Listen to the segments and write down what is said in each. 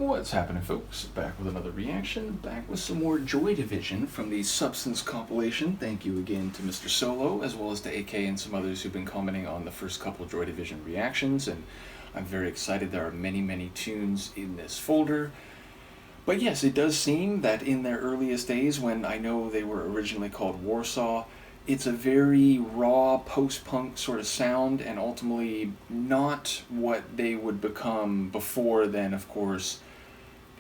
What's happening, folks? Back with another reaction, back with some more Joy Division from the Substance compilation. Thank you again to Mr. Solo, as well as to AK and some others who've been commenting on the first couple Joy Division reactions, and I'm very excited. There are many, many tunes in this folder. But yes, it does seem that in their earliest days, when I know they were originally called Warsaw, it's a very raw post-punk sort of sound, and ultimately not what they would become before then, of course,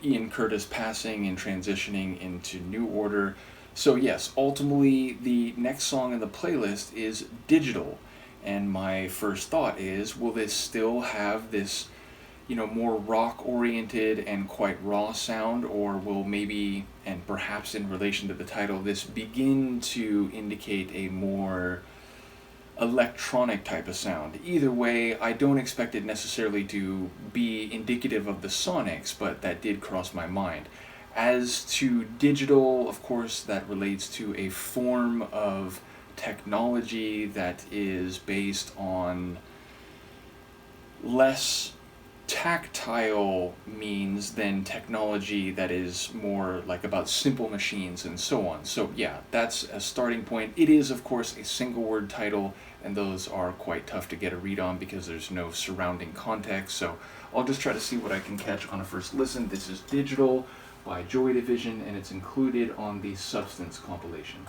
Ian Curtis passing and transitioning into New Order. So yes, ultimately the next song in the playlist is Digital, and my first thought is, will this still have this, more rock-oriented and quite raw sound, or will maybe, and perhaps in relation to the title, this begin to indicate a more electronic type of sound? Either way, I don't expect it necessarily to be indicative of the Sonics, but that did cross my mind. As to Digital, of course, that relates to a form of technology that is based on less tactile means than technology that is more like about simple machines and so on. So yeah, that's a starting point. It is, of course, a single word title, and those are quite tough to get a read on because there's no surrounding context. So I'll just try to see what I can catch on a first listen. This is Digital by Joy Division, and it's included on the Substance compilation.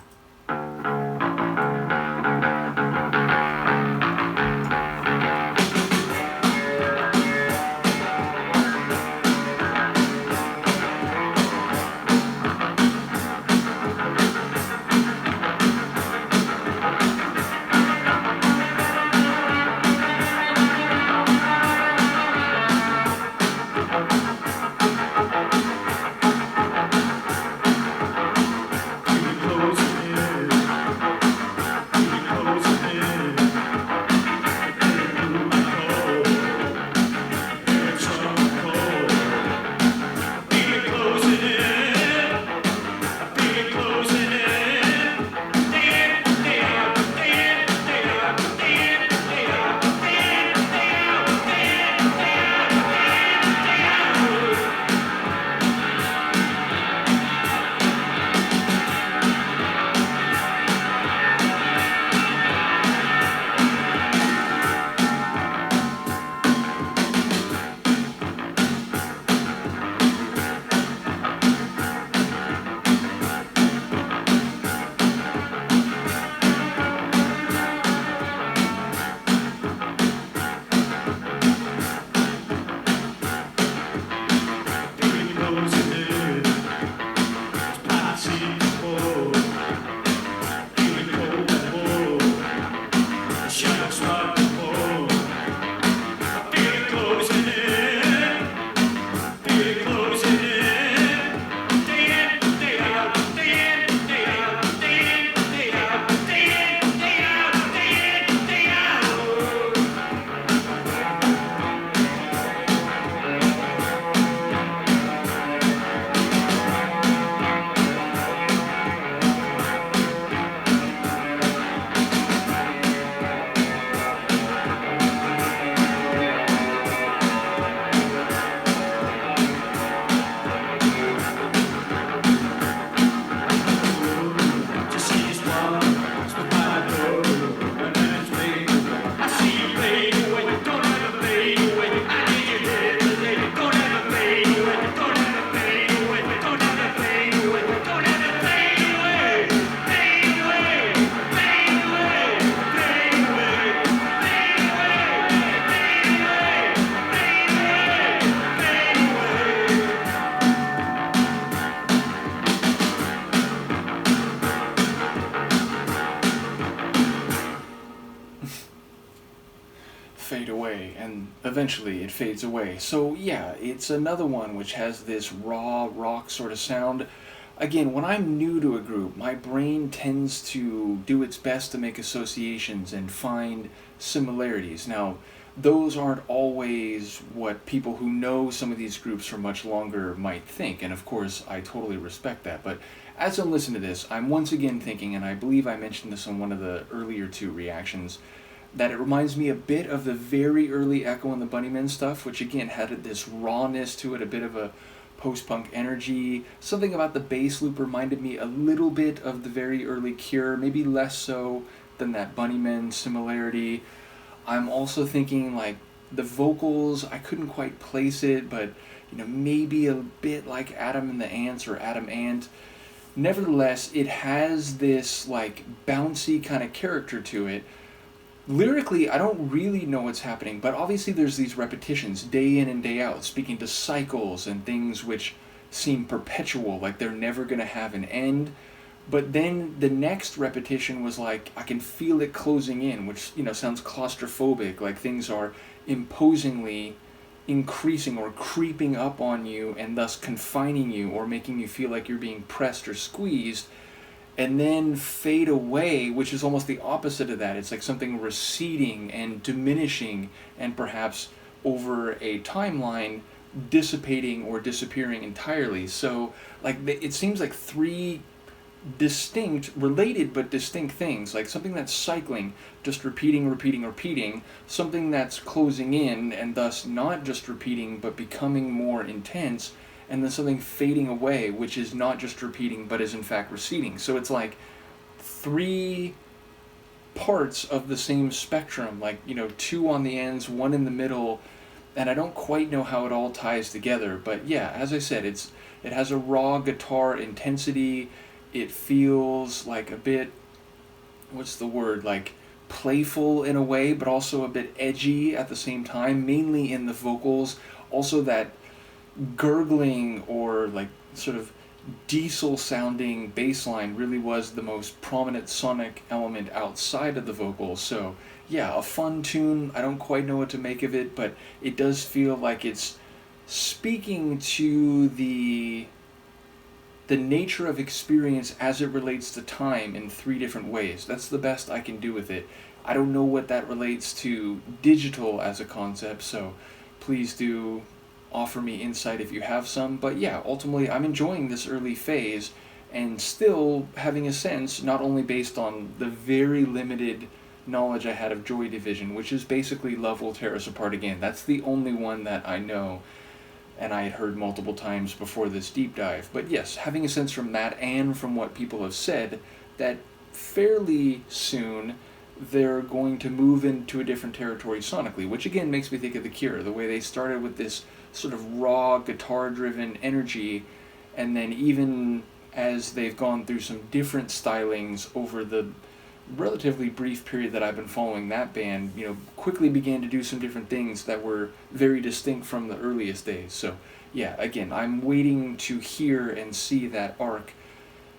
Fade away, and eventually it fades away. So yeah, it's another one which has this raw rock sort of sound. Again, when I'm new to a group, my brain tends to do its best to make associations and find similarities. Now, those aren't always what people who know some of these groups for much longer might think, and of course I totally respect that. But as I'm listening to this, I'm once again thinking, and I believe I mentioned this on one of the earlier two reactions, that it reminds me a bit of the very early Echo and the Bunnymen stuff, which again had this rawness to it, a bit of a post-punk energy. Something about the bass loop reminded me a little bit of the very early Cure, maybe less so than that Bunnymen similarity. I'm also thinking like the vocals, I couldn't quite place it, but maybe a bit like Adam and the Ants or Adam Ant. Nevertheless, it has this like bouncy kind of character to it. Lyrically, I don't really know what's happening, but obviously there's these repetitions day in and day out, speaking to cycles and things which seem perpetual, like they're never going to have an end. But then the next repetition was like, I can feel it closing in, which, sounds claustrophobic, like things are imposingly increasing or creeping up on you and thus confining you or making you feel like you're being pressed or squeezed, and then fade away, which is almost the opposite of that. It's like something receding and diminishing and perhaps over a timeline dissipating or disappearing entirely. So like it seems like three distinct, related but distinct things, like something that's cycling, just repeating, something that's closing in and thus not just repeating but becoming more intense, and then something fading away, which is not just repeating but is in fact receding. So it's like three parts of the same spectrum, like, two on the ends, one in the middle, and I don't quite know how it all ties together. But yeah, as I said, it has a raw guitar intensity. It feels like a bit, what's the word, like playful in a way, but also a bit edgy at the same time, mainly in the vocals. Also that gurgling or like sort of diesel sounding bass line really was the most prominent sonic element outside of the vocals. So yeah, a fun tune. I don't quite know what to make of it, but it does feel like it's speaking to the nature of experience as it relates to time in three different ways. That's the best I can do with it. I don't know what that relates to digital as a concept, so please do offer me insight if you have some. But yeah, ultimately I'm enjoying this early phase and still having a sense, not only based on the very limited knowledge I had of Joy Division, which is basically Love Will Tear Us Apart Again. That's the only one that I know and I had heard multiple times before this deep dive. But yes, having a sense from that and from what people have said that fairly soon they're going to move into a different territory sonically, which again makes me think of The Cure, the way they started with this sort of raw guitar-driven energy, and then even as they've gone through some different stylings over the relatively brief period that I've been following that band, quickly began to do some different things that were very distinct from the earliest days. So yeah, again, I'm waiting to hear and see that arc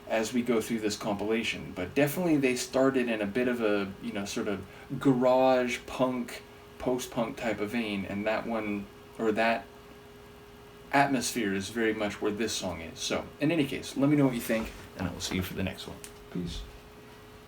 as we go through this compilation. But definitely they started in a bit of a, sort of garage punk, post-punk type of vein, and that one, or that atmosphere is very much where this song is. So in any case, let me know what you think, and I will see you for the next one. Peace.